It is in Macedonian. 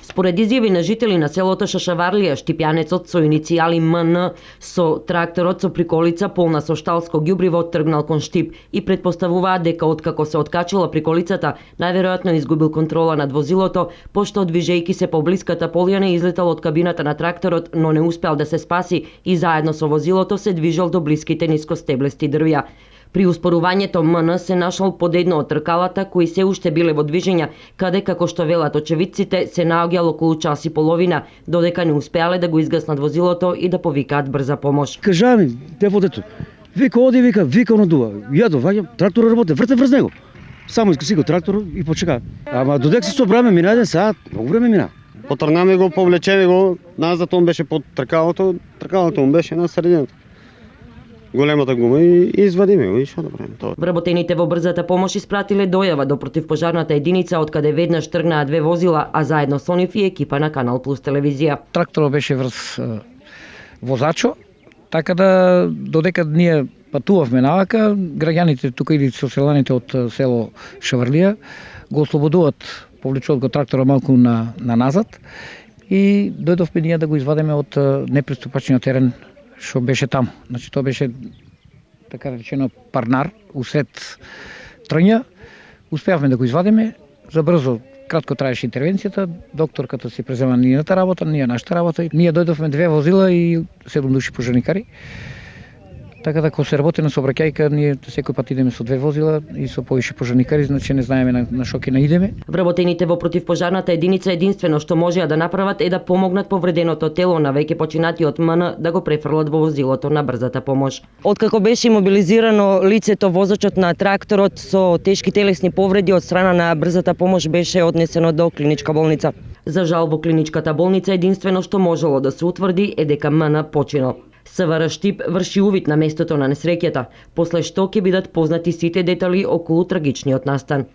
Според изјави на жители на селото Шашаварлија, Штипјанецот со иницијали МН со тракторот со приколица полна со шталско ѓубриво тргнал кон Штип и претпоставуваат дека откако се откачила приколицата, најверојатно изгубил контрола над возилото, пошто движејки се по блиската полјана излетал од кабината на тракторот, но не успеал да се спаси и заедно со возилото се движел до блиските нискостеблести дрвја. При успорувањето МН се нашол под едно од тркалата кои се уште биле во движење, каде како што велат очевидците се наоѓал околу час и половина, додека не успеале да го изгаснат возилото и да повикаат брза помош. Кажа ми, девотето, вика оди, вика надува. Ја доваѓам, тракторот работи, врте врз него. Само искаси го тракторот и почека. Ама додека се собраме мина еден саат, многу време мина. Потргнаме го, повлечеме го, назад он беше под тркалото, тркалото он беше на средината. Големата гума и извадиме го и што да правиме тоа. Вработените во брзата помош испратиле дојава до противпожарната единица од каде веднаш тргнаа две возила, а заедно со нив и екипа на Канал Плюс телевизија. Тракторот беше врз возачо, така да додека ние патувавме навака, граѓаните тука или соселаните од село Шаварлија го ослободуваат, повлечуваат го трактора малку на назад и дојдовме ние да го извадиме од неприступачниот терен што беше таму. Значи тоа беше така речено парнар усред трња. Успеавме да го извадиме, забрзо, кратко траеше интервенцијата, докторката си презема нивната работа, ние нашата работа. Ние дојдовме две возила и 7 души пожарникари. Така да кога се работи на сообраќајка, ние секој пат идеме со две возила и со повише пожарникари, значи не знаеме на што ќе наидеме. Вработените во противпожарната единица единствено што можеа да направат е да помогнат повреденото тело на веќе починатиот МН да го префрлат во возилото на брзата помош. Откако беше имобилизирано лицето, возачот на тракторот со тешки телесни повреди од страна на брзата помош беше однесено до клиничка болница. За жал во клиничката болница единствено што можело да се утврди е дека МН починал. СВР Штип врши увид на местото на несреќата, после што ќе бидат познати сите детали околу трагичниот настан.